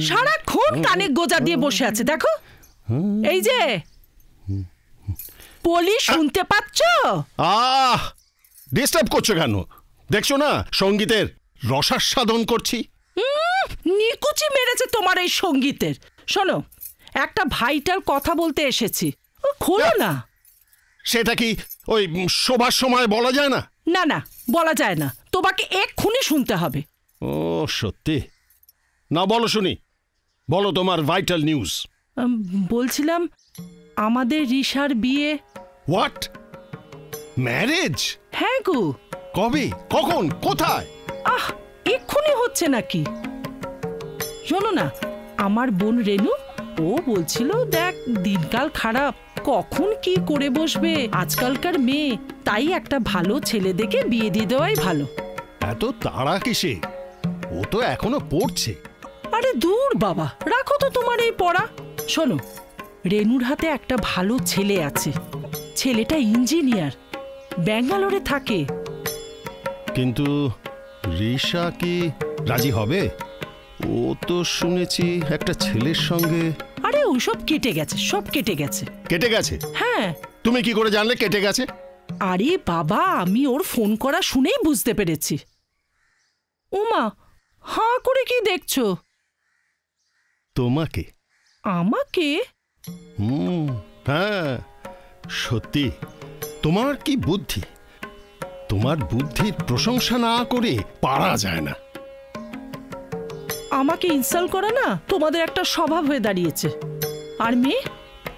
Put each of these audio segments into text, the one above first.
সারাক্ষণ কানে গোজা দিয়ে বসে আছে, দেখো। এই যে বলি, শুনতে পাচ্ছ? ডিস্টার্ব করছো কেন? দেখছো না সঙ্গীতের রসাস্বাদন করছি। নিকুচি মেরেছে তোমার এই সঙ্গীতের। শোনো, একটা ভাইটার কথা বলতে এসেছি, খোলো না। সেটা কি ওই শোবার সময় বলা যায় না? না না, বলা যায় না, তোমাকে এক্ষুনি শুনতে হবে। ও সত্যি? না বলো শুনি, বলো তোমার ভাইটাল নিউজ। বলছিলাম আমাদের রিশার বিয়ে। হোয়াট? ম্যারেজ? হ্যাঁ গো। কবে, কখন, কোথায়? এক্ষুনি হচ্ছে নাকি? শোনো না, আমার বোন রেনু ও বলছিল, দেখ দিনকাল খারাপ, কখন কি করে বসবে আজকালকার মেয়ে, তাই একটা ভালো ছেলে দেখে বিয়ে দিয়ে দেওয়াই ভালো। এত তাড়া কিসে? ও তো এখনো পড়ছে। আরে দূর বাবা, রাখো তো তোমার এই পড়া। শোনো, রেনুর হাতে একটা ভালো ছেলে আছে, ছেলেটা ইঞ্জিনিয়ার, ব্যাঙ্গালোরে থাকে। কিন্তু রিশা কি রাজি হবে? ও তো শুনেছি একটা ছেলের সঙ্গে। আরে ওইসব কেটে গেছে, সব কেটে গেছে। কেটে গেছে? হ্যাঁ। তুমি কি করে জানলে কেটে গেছে? আরে বাবা, আমি ওর ফোন করা শুনেই বুঝতে পেরেছি। ওমা, হাঁ করে কি দেখছো? তোমাকে। আমাকে? হ্যাঁ সত্যি, তোমার কি বুদ্ধি! তোমার বুদ্ধির প্রশংসা না করে পারা যায় না। আমাকে ইনসাল্ট করা না তোমাদের একটা স্বভাব হয়ে দাঁড়িয়েছে। আর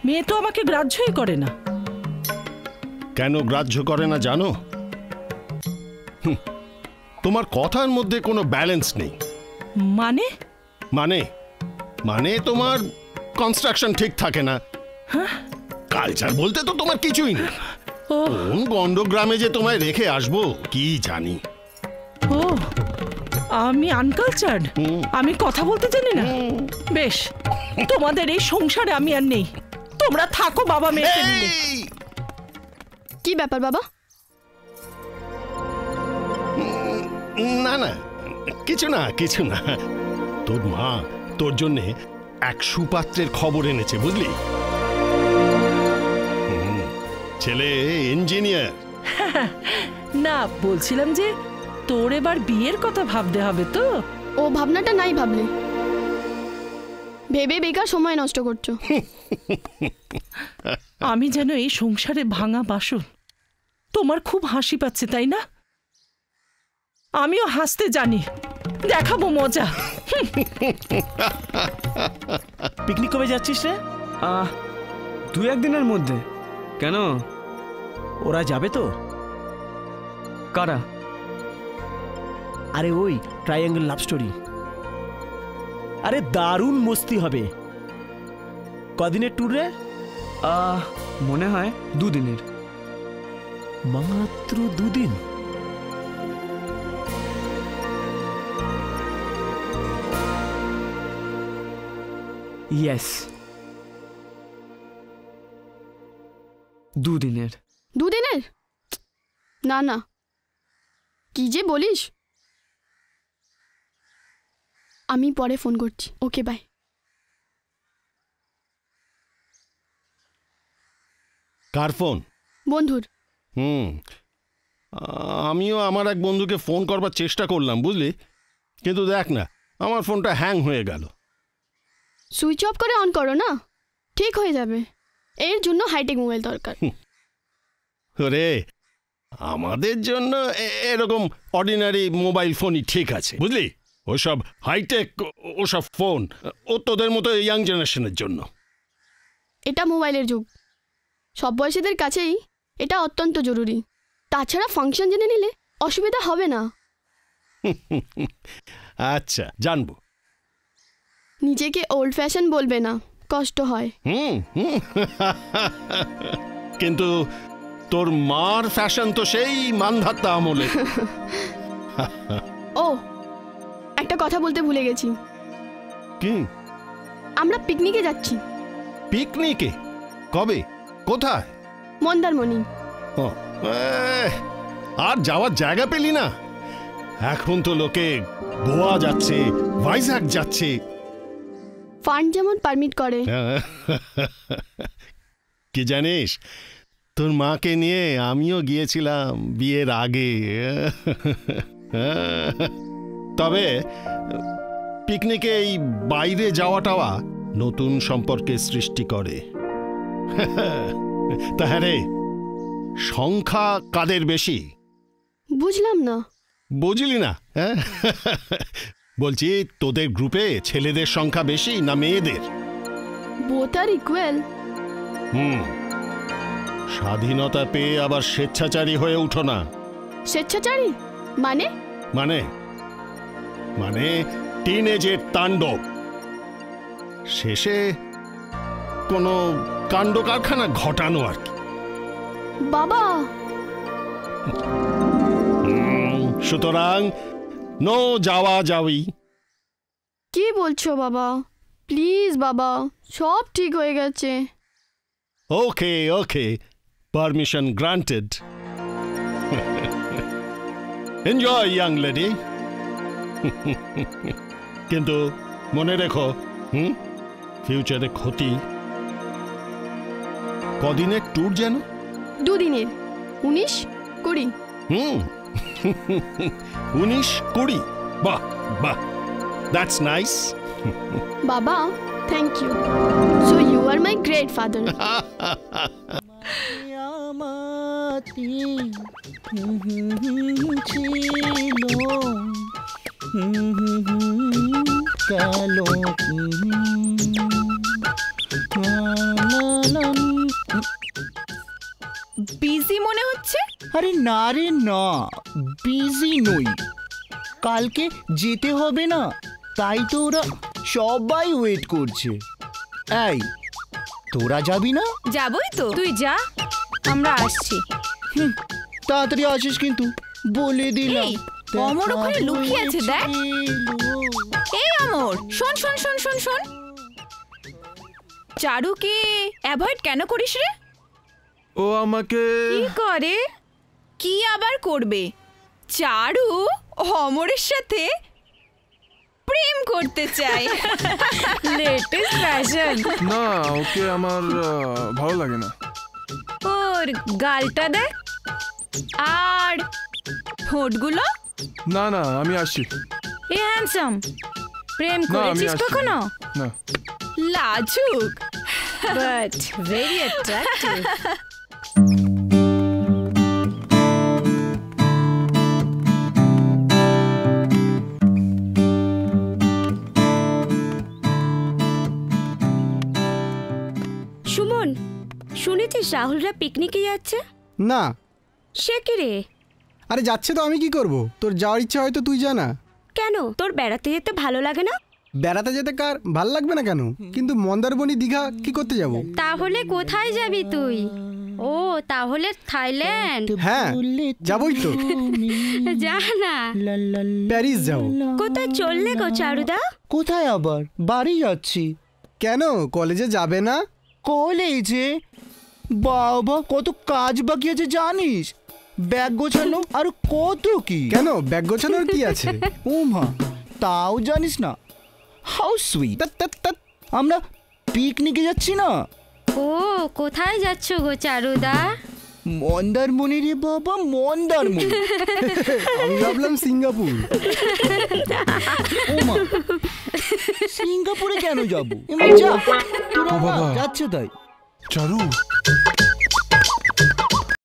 মেয়ে তো আমাকে গ্রাহ্যই করে না। কেন গ্রাহ্য করে না জানো? তোমার কথার মধ্যে কোনো ব্যালেন্স নেই। মানে? মানে মানে তোমার কনস্ট্রাকশন ঠিক থাকে না। কালচার বলতে তো তোমার কিছুই নেই। কোন গন্ডগ্রামে যে তোমায় রেখে আসবো কি জানি। ও, আমি আনকালচার্ড? আমি কথা বলতে জানি না? বেশ, তোমাদের এই সংসারে আমি আর নেই, তোমরা থাকো বাবা মেয়েকে নিয়ে। কি ব্যাপার বাবা? না না, কিছু না কিছু না। তোর মা তোর জন্যে এক সুপাত্রের খবর এনেছে, বুঝলি? ছেলে ইঞ্জিনিয়ার। না, বলছিলাম যে তোর এবার বিয়ের কথা ভাবতে হবে তো। ও ভাবনাটা নাই ভাবলে, ভেবে বেকার সময় নষ্ট করছো। আমি যেন এই সংসারে ভাঙা বাসন। তোমার খুব হাসি পাচ্ছে তাই না? আমিও হাসতে জানি, দেখাবো মজা। পিকনিক কবে যাচ্ছিস রে? 2-1 দিনের মধ্যে। কেন? ওরা যাবে তো? কারা? আরে ওই ট্রায়াঙ্গেল লাভ স্টোরি। আরে দারুণ মস্তি হবে। কদিনের ট্যুর রে? মনে হয় 2 দিনের। মাত্র 2 দিন? ইয়েস, 2 দিনের। 2 দিনের? না না, কি যে বলিস। আমি পরে ফোন করছি। Okay bye. কার ফোন? বন্ধুর। আমিও আমার এক বন্ধুকে ফোন করবার চেষ্টা করলাম, বুঝলি, কিন্তু দেখ না আমার ফোনটা হ্যাং হয়ে গেল। সুইচ অফ করে অন করো না, ঠিক হয়ে যাবে। এর জন্য হাইটেক মোবাইল দরকার। ওরে, আমাদের জন্য এরকম অর্ডিনারি মোবাইল ফোনই ঠিক আছে, বুঝলি। ওসব হাইটেক, ওসব ফোন ও তোদের মতো ইয়াং জেনারেশনের জন্য। এটা মোবাইলের যুগ, সব বয়সীদের কাছেই এটা অত্যন্ত জরুরি। তাছাড়া ফাংশন জেনে নিলে অসুবিধা হবে না। আচ্ছা, জানবো। নিজেকে ওল্ড ফ্যাশন বলবে না, কষ্ট হয়। কিন্তু তোর মার ফ্যাশন তো সেই মানধাত্তা আমলে। ও, একটা কথা বলতে ভুলে গেছি। কি? আমরা পিকনিকে যাচ্ছি। পিকনিকে? কবে? কোথায়? মন্দারমণি। ও, আর যাওয়ার জায়গা পেলি না? এখন তো লোকে গোয়া যাচ্ছে, ভাইজ্যাক যাচ্ছে। ফান্ড যেমন পারমিট করে। কি জানিস, তোর মাকে নিয়ে আমিও গিয়েছিলাম বিয়ের আগে। তবে পিকনিকে এই বাইরে যাওয়াটাওয়া নতুন সম্পর্কের সৃষ্টি করে। তা হ্যাঁ রে, সংখ্যা কাদের বেশি? বুঝলাম না। বুঝলি না? বলছি, তোদের গ্রুপে ছেলেদের সংখ্যা বেশি না মেয়েদের? বোথ আর ইকুয়াল। স্বাধীনতা পেয়ে আবার স্বেচ্ছাচারী হয়ে উঠো না। স্বেচ্ছাচারী মানে? মানে মানে টিনেজের তাণ্ডব। শেষে কোনো কাণ্ড কারখানা ঘটানো আর কি। বাবা, সুতরাং নো যাওয়া যাওয়ি। কি বলছো বাবা? প্লিজ বাবা, সব ঠিক হয়ে গেছে। Okay okay, permission granted. Enjoy young lady. কিন্তু মনে রেখো, ফিউচারে ক্ষতি। কদিনের ট্যুর যেন? 2 দিনের, 19-20। 19-20? বাহ বাহ, দ্যাটস নাইস। বাবা, thank you. So you are my great father. Busy মনে হচ্ছে। আরে না রে না, বিজি নই, কালকে যেতে হবে না, তাই তো ওরা সবাই ওয়েট করছে। এই, তোরা যাবি না? যাবই তো, তুই যা, আমরা আসছি। তাড়াতাড়ি আসিস কিন্তু, বলে দিলাম। এই, অমর ওখানে লুকিয়ে আছে, দেখ। এই অমর, শোন শোন শোন শোন শোন, চারুকে অ্যাভয়েড কেন করিস রে? ও আমাকে কি করে? কি আবার করবে? চারু অমরের সাথে প্রেম করতে চায়। Latest fashion. না, ওকে আমার ভালো লাগে না। ওর গালটা দেখ, আর ঠোঁটগুলো। না না, আমি আসছি। এ হ্যান্ডসাম, প্রেম না, আমি করেছিস আসছি। কখনো? না। লাজুক বাট ভেরি অ্যাট্রাক্টিভ। সুমন, শুনেছিস রাহুলরা পিকনিকে যাচ্ছে? না। সে কি রে? আরে যাচ্ছে তো আমি কি করব? তোর যাওয়ার ইচ্ছা হয়তো তুই জানা। কেন, তোর বেড়াতে যেতে ভালো লাগে না? বেড়াতে যেতে কার ভাল লাগবে না কেন, কিন্তু মন্দারমণি দীঘা কি করতে যাব? তাহলে কোথায় যাবি তুই? ও, তাহলে থাইল্যান্ড। হ্যাঁ, যাবই তো। যা না, প্যারিস যাও। কোথায় চললে গো চারুদা? কোথায় আবার? বাড়ি যাচ্ছি। কেন, কলেজে যাবে না? কলেজে? বাবা, কত কাজ বাকি আছে জানিস? ব্যাগ গোছানো আর কত কি। কেন, ব্যাগ গোছানোর কি আছে? ও মা, তাও জানিস না? How sweet. আমরা পিকনিকে যাচ্ছি না। ও, কোথায় যাচ্ছ গো চারুদা? মন্দারমণি রে বাবা, মন্দারমণি। আমি ভাবলাম সিঙ্গাপুর। ও মা, সিঙ্গাপুরে কেন যাবো? যা, তোরা যাচ্ছে তাই। চারু,